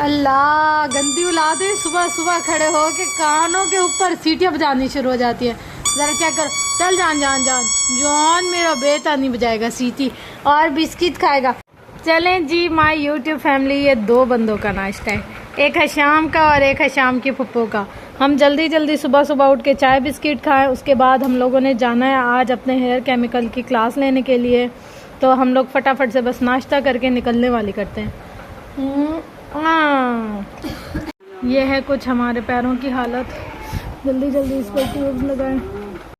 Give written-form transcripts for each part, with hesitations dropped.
अल्लाह गंदी औलाद है, सुबह सुबह खड़े हो के कानों के ऊपर सीटियाँ बजानी शुरू हो जाती है। ज़रा चेक करो, चल जान जान जान जान मेरा बेटा नहीं बजाएगा सीटी और बिस्किट खाएगा। चलें जी माय यूट्यूब फैमिली, ये दो बंदों का नाश्ता है, एक है शाम का और एक है शाम की पप्पो का। हम जल्दी जल्दी सुबह सुबह उठ के चाय बिस्किट खाएं, उसके बाद हम लोगों ने जाना है आज अपने हेयर केमिकल की क्लास लेने के लिए। तो हम लोग फटाफट से बस नाश्ता करके निकलने वाली करते हैं। ये है कुछ हमारे पैरों की हालत, जल्दी जल्दी इस पर ट्यूब लगाएं।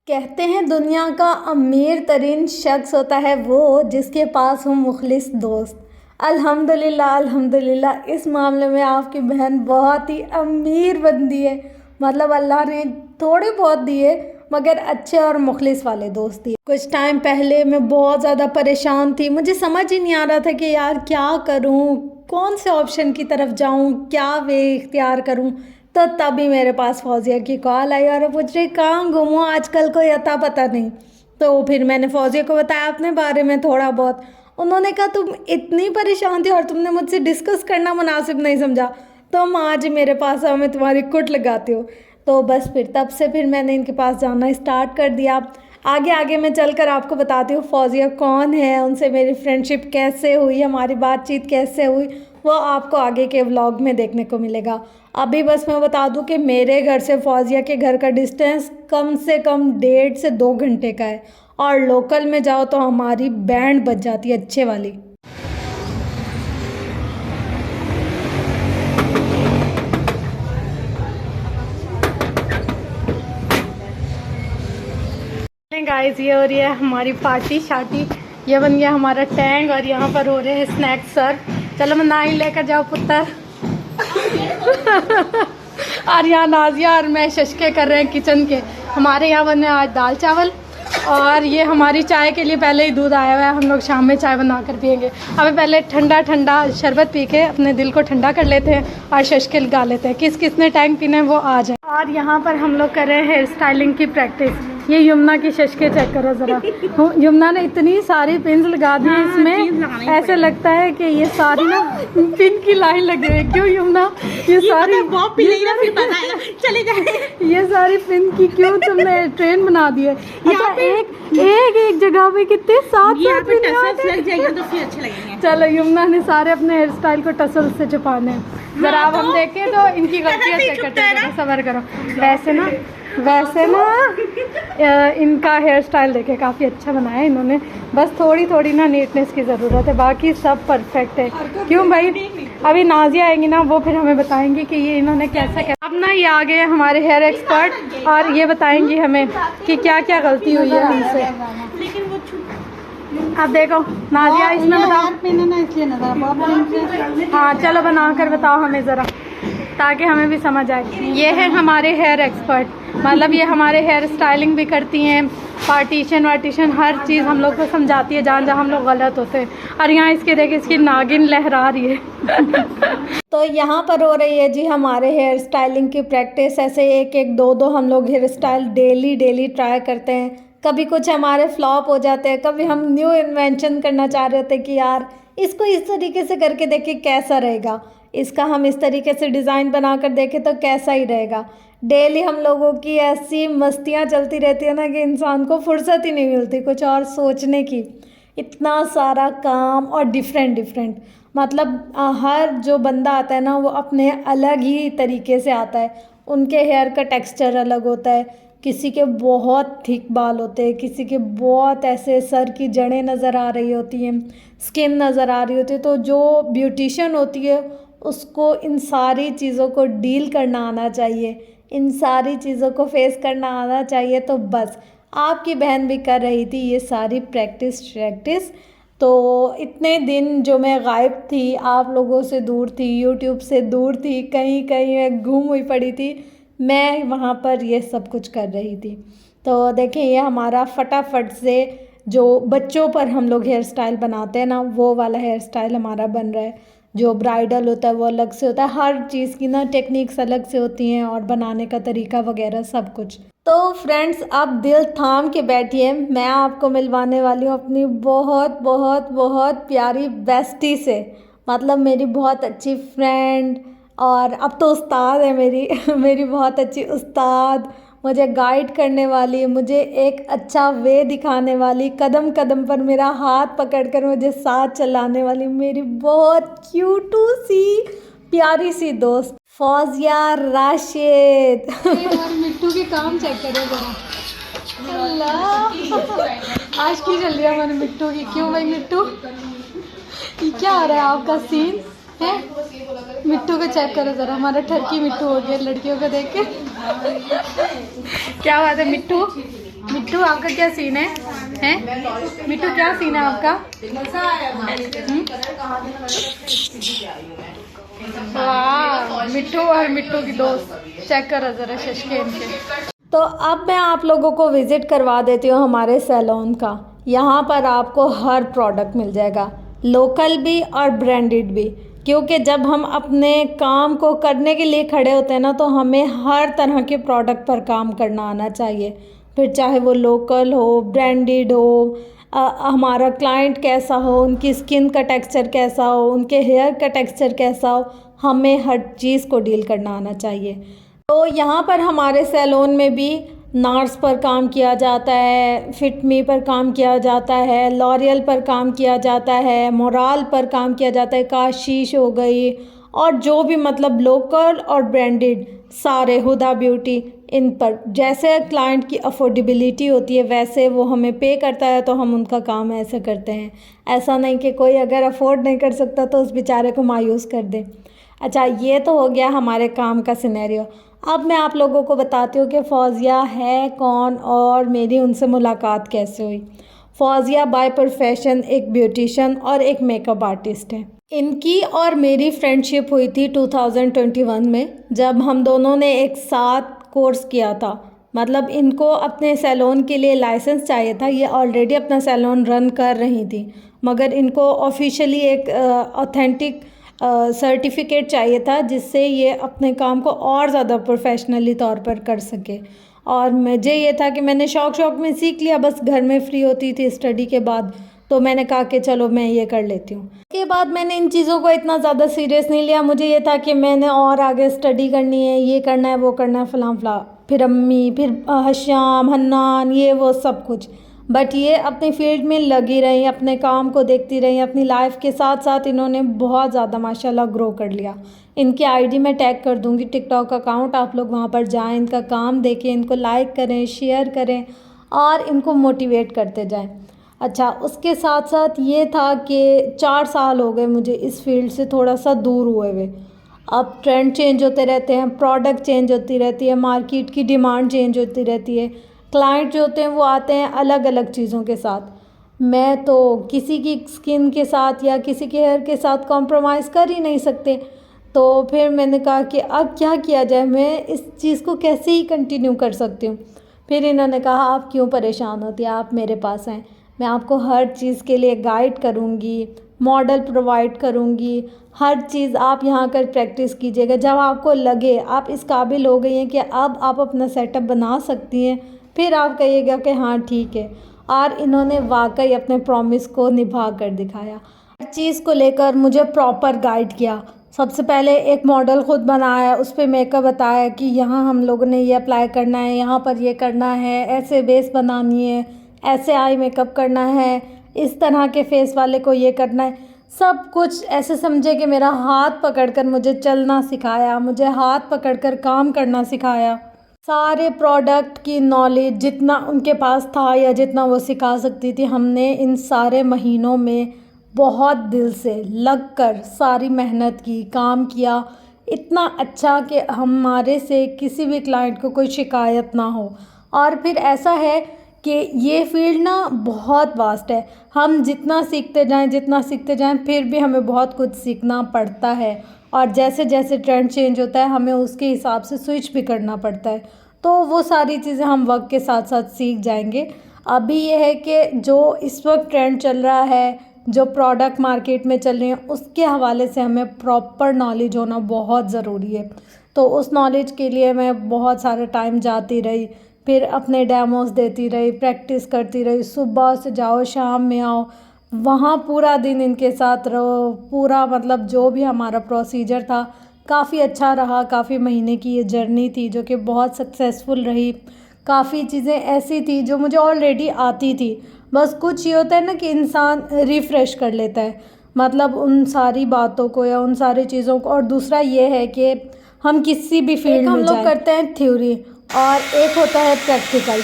कहते हैं दुनिया का अमीर तरीन शख्स होता है वो जिसके पास हो मुखलिस दोस्त। अल्हम्दुलिल्लाह अल्हम्दुलिल्लाह, इस मामले में आपकी बहन बहुत ही अमीर बंदी है। मतलब अल्लाह ने थोड़े बहुत दिए मगर अच्छे और मुखलिस वाले दोस्त दिए। कुछ टाइम पहले मैं बहुत ज़्यादा परेशान थी, मुझे समझ ही नहीं आ रहा था कि यार क्या करूं, कौन से ऑप्शन की तरफ जाऊं, क्या वे इख्तियार करूं। तो तभी मेरे पास फौजिया की कॉल आई और पूछ रही कहाँ घूमो आजकल, कोई अता पता नहीं। तो फिर मैंने फौजिया को बताया अपने बारे में थोड़ा बहुत। उन्होंने कहा तुम इतनी परेशान थी और तुमने मुझसे डिस्कस करना मुनासिब नहीं समझा, तुम आज मेरे पास आओ, मैं तुम्हारी कुट लगाती हूँ। तो बस फिर तब से फिर मैंने इनके पास जाना स्टार्ट कर दिया। आगे आगे मैं चलकर आपको बताती हूँ फौजिया कौन है, उनसे मेरी फ्रेंडशिप कैसे हुई, हमारी बातचीत कैसे हुई, वो आपको आगे के व्लॉग में देखने को मिलेगा। अभी बस मैं बता दूं कि मेरे घर से फौजिया के घर का डिस्टेंस कम से कम 1.5 से 2 घंटे का है और लोकल में जाओ तो हमारी बैंड बज जाती है अच्छे वाली। गाइस ये हो रही है हमारी पार्टी शार्टी, ये बन गया हमारा टैंक और यहाँ पर हो रहे हैं स्नैक्स सर। चलो मैं नाई लेकर जाओ पुत्र। और यहाँ नाजिया और मैं शशके कर रहे हैं किचन के। हमारे यहाँ बने आज दाल चावल और ये हमारी चाय के लिए पहले ही दूध आया हुआ है, हम लोग शाम में चाय बना कर पियेंगे। हमें पहले ठंडा ठंडा शरबत पी के अपने दिल को ठंडा कर लेते हैं और शशके लगा लेते हैं। किस किसने टैंक पीना है वो आ जाए। और यहाँ पर हम लोग कर रहे हैं हेयर स्टाइलिंग की प्रैक्टिस। ये यमुना की शशके चेक करो ज़रा, यमुना ने इतनी सारी पिन लगा दी इसमें, ऐसे लगता है कि ये सारी ना पिन की लाइन लगी हुई है। क्यों यमुना ये सारी ये सारी पिन की क्यों तुमने ट्रेन बना दी है? अच्छा एक जगह पे कितने 7 पिन लग जाएगा तो फिर अच्छे लगेंगे। चलो यमुना ने सारे अपने हेयर स्टाइल को टसल से छुपाने हैं। जरा अब हम देखें तो इनकी गलतियाँ चेक करते हैं, सबर करो। वैसे ना इनका हेयर स्टाइल देखे काफ़ी अच्छा बनाया है इन्होंने, बस थोड़ी थोड़ी ना नीटनेस की ज़रूरत है, बाकी सब परफेक्ट है। क्यों भाई, अभी नाजिया आएंगी ना वो फिर हमें बताएंगी कि ये इन्होंने कैसे किया। अब ना ये आ गए हमारे हेयर एक्सपर्ट और ये बताएंगी हमें कि क्या क्या गलती हुई है हमसे। अब देखो नाजिया इसमें बताओ। हाँ चलो बना कर बताओ हमें ज़रा, ताकि हमें भी समझ आए। ये है हमारे हेयर एक्सपर्ट, मतलब ये हमारे हेयर स्टाइलिंग भी करती हैं, पार्टीशन वार्टीशन हर चीज़ हम लोग को समझाती है जहाँ जहाँ हम लोग गलत होते हैं। और यहाँ इसके देखिए इसकी नागिन लहरा रही है। तो यहाँ पर हो रही है जी हमारे हेयर स्टाइलिंग की प्रैक्टिस। ऐसे एक एक दो दो हम लोग हेयर स्टाइल डेली ट्राई करते हैं। कभी कुछ हमारे फ्लॉप हो जाते हैं, कभी हम न्यू इन्वेंशन करना चाह रहे होते हैं कि यार इसको इस तरीके से करके देखिए कैसा रहेगा, इसका हम इस तरीके से डिज़ाइन बना कर देखें तो कैसा ही रहेगा। डेली हम लोगों की ऐसी मस्तियाँ चलती रहती है ना कि इंसान को फुर्सत ही नहीं मिलती कुछ और सोचने की। इतना सारा काम और डिफरेंट मतलब हर जो बंदा आता है ना वो अपने अलग ही तरीके से आता है। उनके हेयर का टेक्सचर अलग होता है, किसी के बहुत थिक बाल होते हैं, किसी के बहुत ऐसे सर की जड़ें नज़र आ रही होती हैं, स्किन नज़र आ रही होती है। तो जो ब्यूटिशियन होती है उसको इन सारी चीज़ों को डील करना आना चाहिए, इन सारी चीज़ों को फेस करना आना चाहिए। तो बस आपकी बहन भी कर रही थी ये सारी प्रैक्टिस। तो इतने दिन जो मैं गायब थी, आप लोगों से दूर थी, यूट्यूब से दूर थी, कहीं मैं गुम हुई पड़ी थी, मैं वहाँ पर ये सब कुछ कर रही थी। तो देखें ये हमारा फटाफट से जो बच्चों पर हम लोग हेयर स्टाइल बनाते हैं ना वो वाला हेयर स्टाइल हमारा बन रहा है। जो ब्राइडल होता है वो अलग से होता है, हर चीज़ की ना टेक्निक्स अलग से होती हैं और बनाने का तरीका वगैरह सब कुछ। तो फ्रेंड्स अब दिल थाम के बैठिए, मैं आपको मिलवाने वाली हूँ अपनी बहुत प्यारी बेस्टी से। मतलब मेरी बहुत अच्छी फ्रेंड और अब तो उस्ताद है मेरी मेरी बहुत अच्छी उस्ताद, मुझे गाइड करने वाली, मुझे एक अच्छा वे दिखाने वाली, कदम कदम पर मेरा हाथ पकड़कर मुझे साथ चलाने वाली मेरी बहुत क्यूटू सी प्यारी सी दोस्त फौजिया राशिद। यार मिट्टू के काम चेक करो जरा। अल्लाह, आज की चल रही है हमारे मिट्टू की। क्यों भाई मिट्टू, ये क्या आ रहा है आपका सीन है? मिट्टू को चेक करो ज़रा, हमारा ठरकी मिट्टू हो गया लड़कियों को देख के। क्या बात है मिट्टू? मिट्टू आपका क्या सीन है? हैं मिट्टू, क्या सीन है आपका? वाह, मिट्टू और मिट्टू की दोस्त, चेक करो ज़रा शशके इनके। तो अब मैं आप लोगों को विज़िट करवा देती हूँ हमारे सैलून का। यहाँ पर आपको हर प्रोडक्ट मिल जाएगा, लोकल भी और ब्रांडेड भी, क्योंकि जब हम अपने काम को करने के लिए खड़े होते हैं ना, तो हमें हर तरह के प्रोडक्ट पर काम करना आना चाहिए, फिर चाहे वो लोकल हो, ब्रांडेड हो, हमारा क्लाइंट कैसा हो, उनकी स्किन का टेक्सचर कैसा हो, उनके हेयर का टेक्सचर कैसा हो, हमें हर चीज़ को डील करना आना चाहिए। तो यहाँ पर हमारे सैलून में भी नार्स पर काम किया जाता है, फिटमी पर काम किया जाता है, लॉरियल पर काम किया जाता है, मोराल पर काम किया जाता है, काशीश हो गई, और जो भी मतलब लोकल और ब्रांडेड सारे, हुदा ब्यूटी, इन पर जैसे क्लाइंट की अफोर्डेबिलिटी होती है वैसे वो हमें पे करता है, तो हम उनका काम ऐसे करते हैं। ऐसा नहीं कि कोई अगर अफोर्ड नहीं कर सकता तो उस बेचारे को मायूस कर दे। अच्छा, ये तो हो गया हमारे काम का सिनेरियो। अब मैं आप लोगों को बताती हूँ कि फौजिया है कौन और मेरी उनसे मुलाकात कैसे हुई। फौजिया बाय प्रोफेशन एक ब्यूटिशियन और एक मेकअप आर्टिस्ट है। इनकी और मेरी फ्रेंडशिप हुई थी 2021 में, जब हम दोनों ने एक साथ कोर्स किया था। मतलब इनको अपने सैलून के लिए लाइसेंस चाहिए था, ये ऑलरेडी अपना सैलून रन कर रही थी, मगर इनको ऑफिशियली एक ऑथेंटिक सर्टिफिकेट चाहिए था जिससे ये अपने काम को और ज़्यादा प्रोफेशनली तौर पर कर सके। और मुझे ये था कि मैंने शौक में सीख लिया, बस घर में फ्री होती थी स्टडी के बाद, तो मैंने कहा कि चलो मैं ये कर लेती हूँ। उसके बाद मैंने इन चीज़ों को इतना ज़्यादा सीरियस नहीं लिया, मुझे ये था कि मैंने और आगे स्टडी करनी है, ये करना है, वो करना है, फलां फलां, फिर अम्मी, फिर हश्याम, हन्नान, ये वो सब कुछ। बट ये अपनी फील्ड में लगी रही, अपने काम को देखती रही, अपनी लाइफ के साथ साथ इन्होंने बहुत ज़्यादा माशाल्लाह ग्रो कर लिया। इनकी आईडी मैं टैग कर दूँगी, टिकटॉक अकाउंट, आप लोग वहाँ पर जाएं, इनका काम देखें, इनको लाइक करें, शेयर करें और इनको मोटिवेट करते जाएं। अच्छा, उसके साथ साथ ये था कि 4 साल हो गए मुझे इस फील्ड से थोड़ा सा दूर हुए हुए। अब ट्रेंड चेंज होते रहते हैं, प्रोडक्ट चेंज होती रहती है, मार्केट की डिमांड चेंज होती रहती है, क्लाइंट जो होते हैं वो आते हैं अलग अलग चीज़ों के साथ। मैं तो किसी की स्किन के साथ या किसी के हेयर के साथ कॉम्प्रोमाइज़ कर ही नहीं सकते। तो फिर मैंने कहा कि अब क्या किया जाए, मैं इस चीज़ को कैसे ही कंटिन्यू कर सकती हूँ। फिर इन्होंने कहा आप क्यों परेशान होती हैं, आप मेरे पास हैं, मैं आपको हर चीज़ के लिए गाइड करूँगी, मॉडल प्रोवाइड करूँगी, हर चीज़ आप यहाँ कर प्रैक्टिस कीजिएगा। जब आपको लगे आप इस काबिल हो गई हैं कि अब आप अपना सेटअप बना सकती हैं, फिर आप कहिएगा कि हाँ ठीक है। और इन्होंने वाकई अपने प्रॉमिस को निभा कर दिखाया। हर चीज़ को लेकर मुझे प्रॉपर गाइड किया। सबसे पहले एक मॉडल ख़ुद बनाया, उस पर मेकअप बताया कि यहाँ हम लोगों ने ये अप्लाई करना है, यहाँ पर ये करना है, ऐसे बेस बनानी है, ऐसे आई मेकअप करना है, इस तरह के फेस वाले को ये करना है। सब कुछ ऐसे समझे कि मेरा हाथ पकड़कर मुझे चलना सिखाया, मुझे हाथ पकड़कर काम करना सिखाया। सारे प्रोडक्ट की नॉलेज जितना उनके पास था या जितना वो सिखा सकती थी, हमने इन सारे महीनों में बहुत दिल से लग कर सारी मेहनत की, काम किया, इतना अच्छा कि हमारे से किसी भी क्लाइंट को कोई शिकायत ना हो। और फिर ऐसा है कि ये फील्ड ना बहुत वास्ट है, हम जितना सीखते जाएं फिर भी हमें बहुत कुछ सीखना पड़ता है, और जैसे जैसे ट्रेंड चेंज होता है हमें उसके हिसाब से स्विच भी करना पड़ता है। तो वो सारी चीज़ें हम वक्त के साथ साथ सीख जाएंगे। अभी ये है कि जो इस वक्त ट्रेंड चल रहा है, जो प्रोडक्ट मार्केट में चल रहे हैं, उसके हवाले से हमें प्रॉपर नॉलेज होना बहुत ज़रूरी है। तो उस नॉलेज के लिए मैं बहुत सारा टाइम जाती रही, फिर अपने डेमोस देती रही, प्रैक्टिस करती रही, सुबह से जाओ शाम में आओ, वहाँ पूरा दिन इनके साथ रहो, पूरा मतलब जो भी हमारा प्रोसीजर था काफ़ी अच्छा रहा। काफ़ी महीने की ये जर्नी थी जो कि बहुत सक्सेसफुल रही। काफ़ी चीज़ें ऐसी थी जो मुझे ऑलरेडी आती थी, बस कुछ ये होता है ना कि इंसान रिफ़्रेश कर लेता है मतलब उन सारी बातों को या उन सारी चीज़ों को। और दूसरा ये है कि हम किसी भी फील्ड में हम लोग करते हैं थ्योरी और एक होता है प्रैक्टिकल।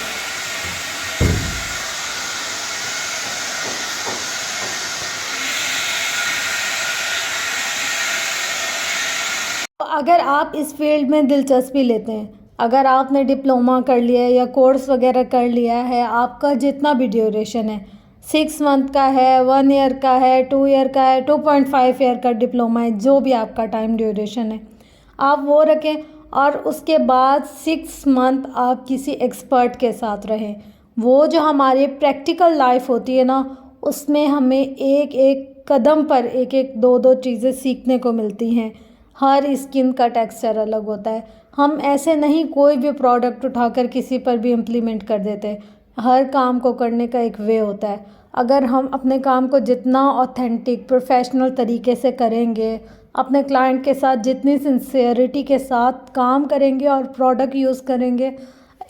अगर आप इस फील्ड में दिलचस्पी लेते हैं, अगर आपने डिप्लोमा कर लिया है या कोर्स वगैरह कर लिया है, आपका जितना भी ड्यूरेशन है 6 मंथ का है, 1 ईयर का है, 2 ईयर का है, 2.5 ईयर का डिप्लोमा है, जो भी आपका टाइम ड्यूरेशन है आप वो रखें। और उसके बाद 6 मंथ आप किसी एक्सपर्ट के साथ रहें। वो जो हमारी प्रैक्टिकल लाइफ होती है ना, उसमें हमें एक एक कदम पर एक एक दो दो चीज़ें सीखने को मिलती हैं। हर स्किन का टेक्सचर अलग होता है। हम ऐसे नहीं कोई भी प्रोडक्ट उठाकर किसी पर भी इम्प्लीमेंट कर देते। हर काम को करने का एक वे होता है। अगर हम अपने काम को जितना ऑथेंटिक प्रोफेशनल तरीके से करेंगे, अपने क्लाइंट के साथ जितनी सिंसियरिटी के साथ काम करेंगे और प्रोडक्ट यूज़ करेंगे,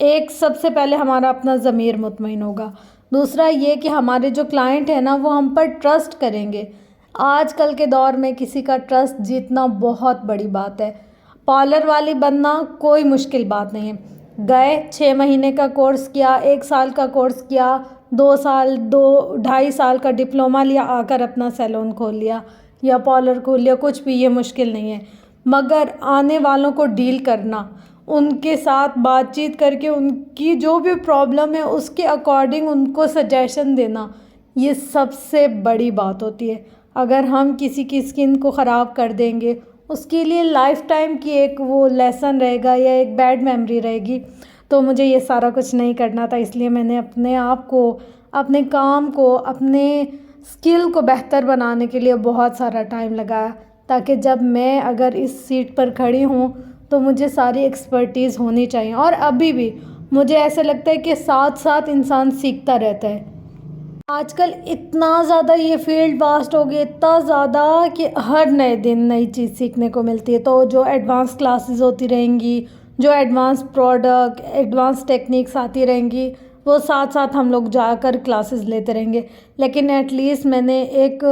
एक सबसे पहले हमारा अपना ज़मीर मुतमईन होगा। दूसरा ये कि हमारे जो क्लाइंट है ना वो हम पर ट्रस्ट करेंगे। आजकल के दौर में किसी का ट्रस्ट जीतना बहुत बड़ी बात है। पार्लर वाली बनना कोई मुश्किल बात नहीं है। गए 6 महीने का कोर्स किया, 1 साल का कोर्स किया, 2 साल 2-2.5 साल का डिप्लोमा लिया, आकर अपना सैलून खोल लिया या पार्लर खोल लिया, कुछ भी ये मुश्किल नहीं है। मगर आने वालों को डील करना, उनके साथ बातचीत करके उनकी जो भी प्रॉब्लम है उसके अकॉर्डिंग उनको सजेशन देना, ये सबसे बड़ी बात होती है। अगर हम किसी की स्किन को ख़राब कर देंगे, उसके लिए लाइफ टाइम की एक वो लेसन रहेगा या एक बैड मेमोरी रहेगी। तो मुझे ये सारा कुछ नहीं करना था, इसलिए मैंने अपने आप को, अपने काम को, अपने स्किल को बेहतर बनाने के लिए बहुत सारा टाइम लगाया, ताकि जब मैं अगर इस सीट पर खड़ी हूँ तो मुझे सारी एक्सपर्टीज़ होनी चाहिए। और अभी भी मुझे ऐसा लगता है कि साथ साथ इंसान सीखता रहता है। आजकल इतना ज़्यादा ये फील्ड वास्ट हो गया, इतना ज़्यादा कि हर नए दिन नई चीज़ सीखने को मिलती है। तो जो एडवांस क्लासेस होती रहेंगी, जो एडवांस प्रोडक्ट, एडवांस टेक्निक्स आती रहेंगी, वो साथ साथ हम लोग जाकर क्लासेस लेते रहेंगे। लेकिन एटलीस्ट मैंने एक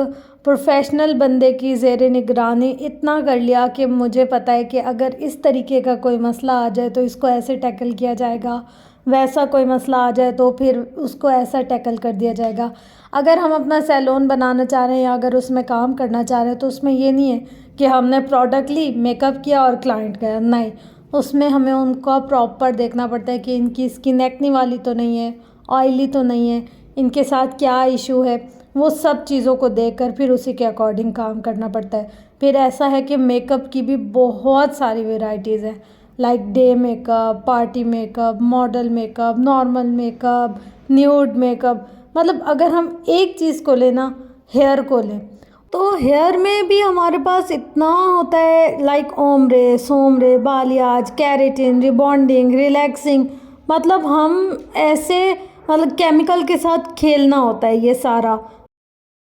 प्रोफेशनल बंदे की ज़ेरे निगरानी इतना कर लिया कि मुझे पता है कि अगर इस तरीके का कोई मसला आ जाए तो इसको ऐसे टैकल किया जाएगा, वैसा कोई मसला आ जाए तो फिर उसको ऐसा टैकल कर दिया जाएगा। अगर हम अपना सैलून बनाना चाह रहे हैं या अगर उसमें काम करना चाह रहे हैं तो उसमें ये नहीं है कि हमने प्रोडक्ट ली, मेकअप किया और क्लाइंट गया, नहीं। उसमें हमें उनका प्रॉपर देखना पड़ता है कि इनकी स्किन एक्ने वाली तो नहीं है, ऑयली तो नहीं है, इनके साथ क्या इशू है, वो सब चीज़ों को देखकर फिर उसी के अकॉर्डिंग काम करना पड़ता है। फिर ऐसा है कि मेकअप की भी बहुत सारी वेराइटीज़ हैं, like day makeup, party makeup, model makeup, normal makeup, nude makeup. मतलब अगर हम एक चीज़ को लेना, हेयर को लें, तो हेयर में भी हमारे पास इतना होता है, like ombre, sombre, balayage, keratin, rebonding, relaxing. मतलब हम ऐसे मतलब केमिकल के साथ खेलना होता है ये सारा।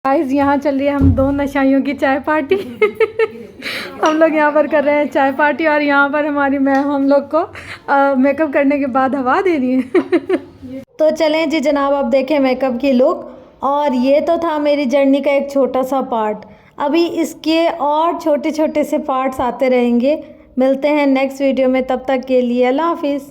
गाइस यहाँ चल रही है हम दो नशाइयों की चाय पार्टी। हम लोग यहाँ पर कर रहे हैं चाय पार्टी और यहाँ पर हमारी मैम हम लोग को मेकअप करने के बाद हवा दे रही है। तो चलें जी जनाब, अब देखें मेकअप की लुक। और ये तो था मेरी जर्नी का एक छोटा सा पार्ट। अभी इसके और छोटे छोटे से पार्ट्स आते रहेंगे। मिलते हैं नेक्स्ट वीडियो में, तब तक के लिए अल्लाह हाफिज़।